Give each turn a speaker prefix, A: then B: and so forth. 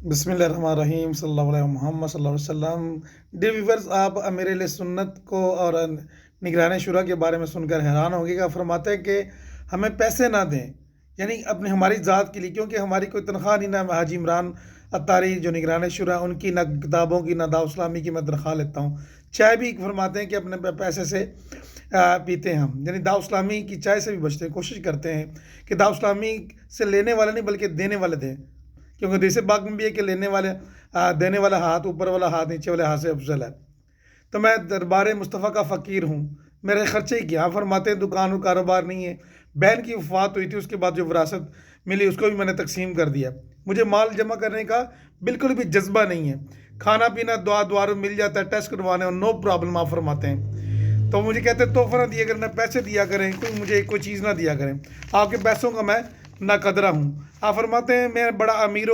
A: بسم اللہ الرحمن الرحیم صلی اللہ علیہ محمد صلی اللہ علیہ وسلم۔ ڈیئر ویورز، آپ امیر علیہ سنت کو اور نگران شورا کے بارے میں سن کر حیران ہوں گے کہ فرماتے ہیں کہ ہمیں پیسے نہ دیں، یعنی اپنی ہماری ذات کے لیے، کیونکہ ہماری کوئی تنخواہ نہیں، نہ حاجی عمران اتاری جو نگران شورا ان کی، نہ کتابوں کی، نہ دعوت اسلامی کی میں تنخواہ لیتا ہوں۔ چائے بھی فرماتے ہیں کہ اپنے پیسے سے پیتے ہیں ہم، یعنی دعوت اسلامی کی چائے سے بھی بچتے ہیں، کوشش کرتے ہیں کہ دعوت اسلامی سے لینے والے نہیں بلکہ دینے والے دیں، کیونکہ حدیث پاک میں بھی ہے کہ لینے والے دینے والا ہاتھ اوپر والا ہاتھ نیچے والے ہاتھ سے افضل ہے۔ تو میں دربار مصطفیٰ کا فقیر ہوں، میرے خرچے ہی کیا فرماتے ہیں، دکان اور کاروبار نہیں ہے۔ بہن کی وفات ہوئی تھی، اس کے بعد جو وراثت ملی اس کو بھی میں نے تقسیم کر دیا۔ مجھے مال جمع کرنے کا بالکل بھی جذبہ نہیں ہے، کھانا پینا دعا دواروں مل جاتا ہے، ٹیسٹ کروانے اور نو پرابلم آپ فرماتے ہیں۔ تو مجھے کہتے ہیں تحفہ نہ دیا کریں، نہ پیسے دیا کریں، مجھے کوئی چیز نہ دیا کریں، آپ کے پیسوں کا میں نہ قدرہ ہوں۔ آپ فرماتے ہیں میں بڑا امیر